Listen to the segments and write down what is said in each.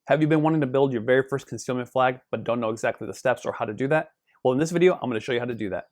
Have you been wanting to build your very first concealment flag but don't know exactly the steps or how to do that? Well, in this video, I'm going to show you how to do that.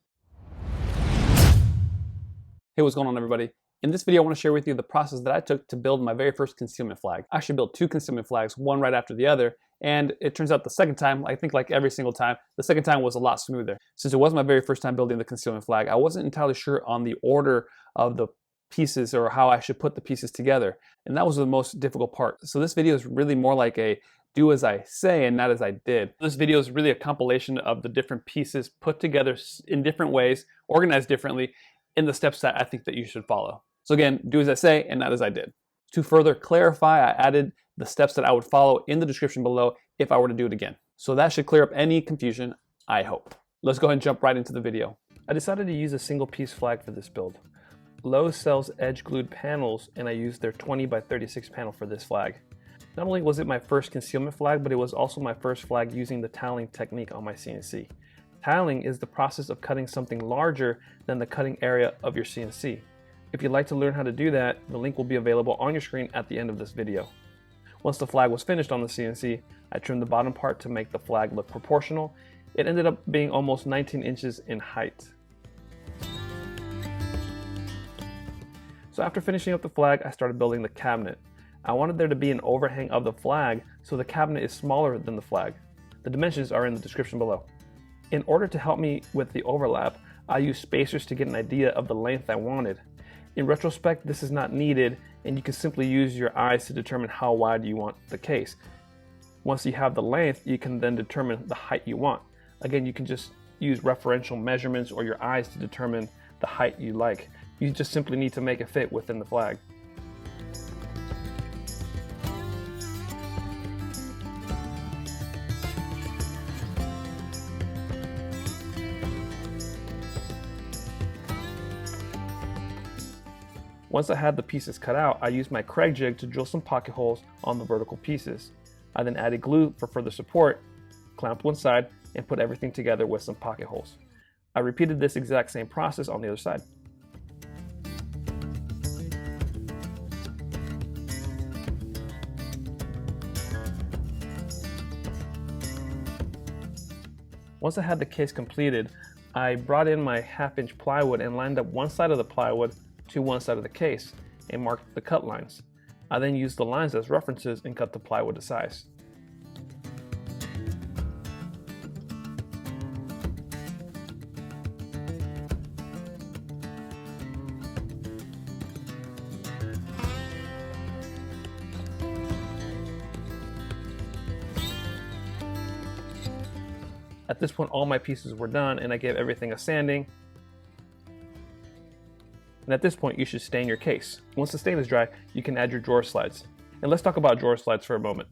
Hey, what's going on, everybody? In this video, I want to share with you the process that I took to build my very first concealment flag. I actually built two concealment flags, one right after the other, and it turns out the second time, I think like every single time, the second time was a lot smoother. Since it was my very first time building the concealment flag, I wasn't entirely sure on the order of the pieces or how I should put the pieces together, and that was the most difficult part. So this video is really more like a do as I say and not as I did. This video is really a compilation of the different pieces put together in different ways, organized differently, in the steps that I think that you should follow. So again, do as I say and not as I did. To further clarify, I added the steps that I would follow in the description below if I were to do it again. So that should clear up any confusion, I hope. Let's go ahead and jump right into the video. I decided to use a single piece flag for this build. Lowe's sells edge glued panels, and I used their 20 by 36 panel for this flag. Not only was it my first concealment flag, but it was also my first flag using the tiling technique on my CNC. Tiling is the process of cutting something larger than the cutting area of your CNC. If you'd like to learn how to do that, the link will be available on your screen at the end of this video. Once the flag was finished on the CNC, I trimmed the bottom part to make the flag look proportional. It ended up being almost 19 inches in height. So after finishing up the flag, I started building the cabinet. I wanted there to be an overhang of the flag so the cabinet is smaller than the flag. The dimensions are in the description below. In order to help me with the overlap, I used spacers to get an idea of the length I wanted. In retrospect, this is not needed, and you can simply use your eyes to determine how wide you want the case. Once you have the length, you can then determine the height you want. Again, you can just use referential measurements or your eyes to determine the height you like. You just simply need to make it fit within the flag. Once I had the pieces cut out, I used my Craig jig to drill some pocket holes on the vertical pieces. I then added glue for further support, clamped one side, and put everything together with some pocket holes. I repeated this exact same process on the other side. Once I had the case completed, I brought in my 1/2-inch plywood and lined up one side of the plywood to one side of the case and marked the cut lines. I then used the lines as references and cut the plywood to size. At this point, all my pieces were done and I gave everything a sanding. And at this point, you should stain your case. Once the stain is dry, you can add your drawer slides. And let's talk about drawer slides for a moment.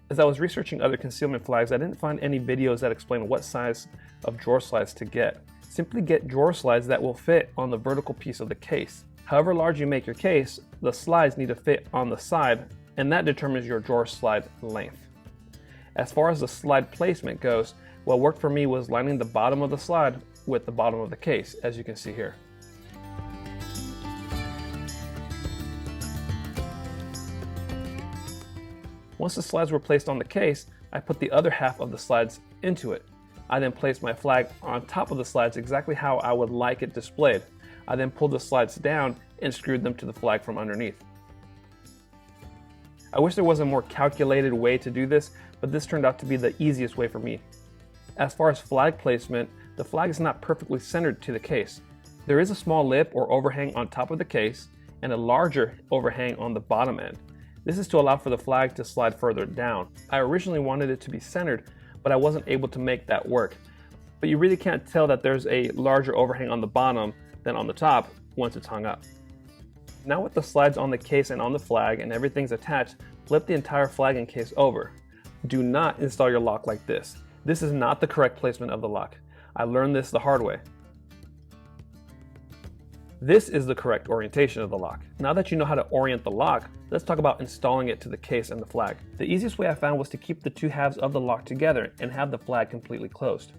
As I was researching other concealment flags, I didn't find any videos that explain what size of drawer slides to get. Simply get drawer slides that will fit on the vertical piece of the case. However large you make your case, the slides need to fit on the side, and that determines your drawer slide length. As far as the slide placement goes, what worked for me was lining the bottom of the slide with the bottom of the case, as you can see here. Once the slides were placed on the case, I put the other half of the slides into it. I then placed my flag on top of the slides exactly how I would like it displayed. I then pulled the slides down and screwed them to the flag from underneath. I wish there was a more calculated way to do this, but this turned out to be the easiest way for me. As far as flag placement, the flag is not perfectly centered to the case. There is a small lip or overhang on top of the case and a larger overhang on the bottom end. This is to allow for the flag to slide further down. I originally wanted it to be centered, but I wasn't able to make that work. But you really can't tell that there's a larger overhang on the bottom than on the top once it's hung up. Now with the slides on the case and on the flag and everything's attached, flip the entire flag and case over. Do not install your lock like this. This is not the correct placement of the lock. I learned this the hard way. This is the correct orientation of the lock. Now that you know how to orient the lock, let's talk about installing it to the case and the flag. The easiest way I found was to keep the two halves of the lock together and have the flag completely closed.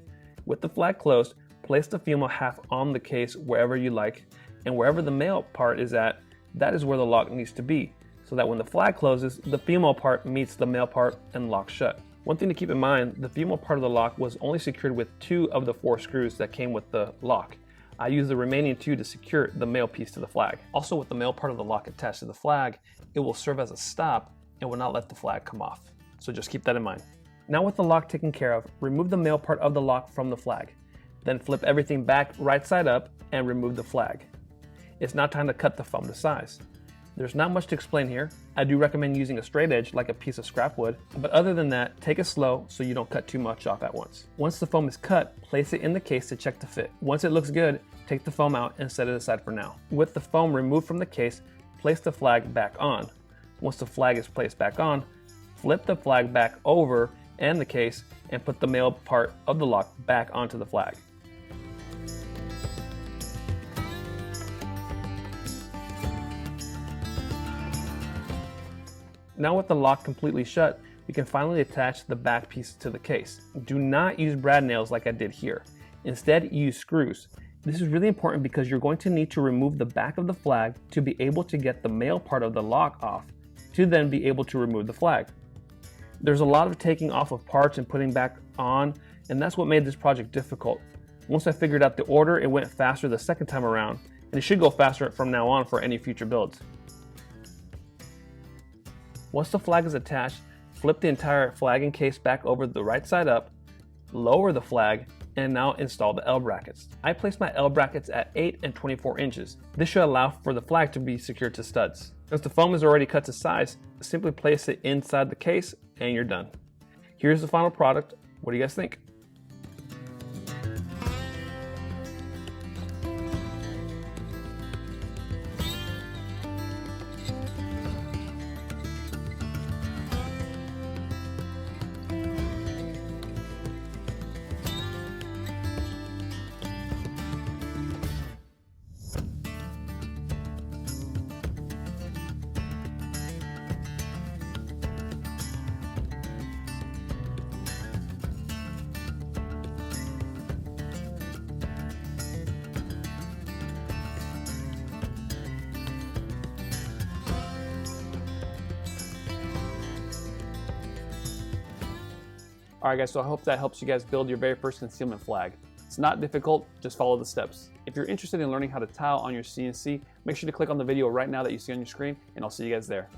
With the flag closed, place the female half on the case wherever you like, and wherever the male part is at, that is where the lock needs to be. so that when the flag closes, the female part meets the male part and locks shut. One thing to keep in mind, the female part of the lock was only secured with 2 of the 4 screws that came with the lock. I used the remaining 2 to secure the male piece to the flag. Also, with the male part of the lock attached to the flag, it will serve as a stop and will not let the flag come off. So just keep that in mind. Now with the lock taken care of, remove the male part of the lock from the flag. Then flip everything back right side up and remove the flag. It's now time to cut the foam to size. There's not much to explain here. I do recommend using a straight edge like a piece of scrap wood, but other than that, take it slow so you don't cut too much off at once. Once the foam is cut, place it in the case to check the fit. Once it looks good, take the foam out and set it aside for now. With the foam removed from the case, place the flag back on. Once the flag is placed back on, flip the flag back over and the case and put the male part of the lock back onto the flag. Now with the lock completely shut, we can finally attach the back piece to the case. Do not use brad nails like I did here. Instead, use screws. This is really important because you're going to need to remove the back of the flag to be able to get the male part of the lock off, to then be able to remove the flag. There's a lot of taking off of parts and putting back on, and that's what made this project difficult. Once I figured out the order, it went faster the second time around, and it should go faster from now on for any future builds. Once the flag is attached, flip the entire flagging case back over the right side up, lower the flag, and now install the L brackets. I placed my L brackets at 8 and 24 inches. This should allow for the flag to be secured to studs. Since the foam is already cut to size, simply place it inside the case and you're done. Here's the final product. What do you guys think? Alright guys, so I hope that helps you guys build your very first concealment flag. It's not difficult, just follow the steps. If you're interested in learning how to tile on your CNC, make sure to click on the video right now that you see on your screen, and I'll see you guys there.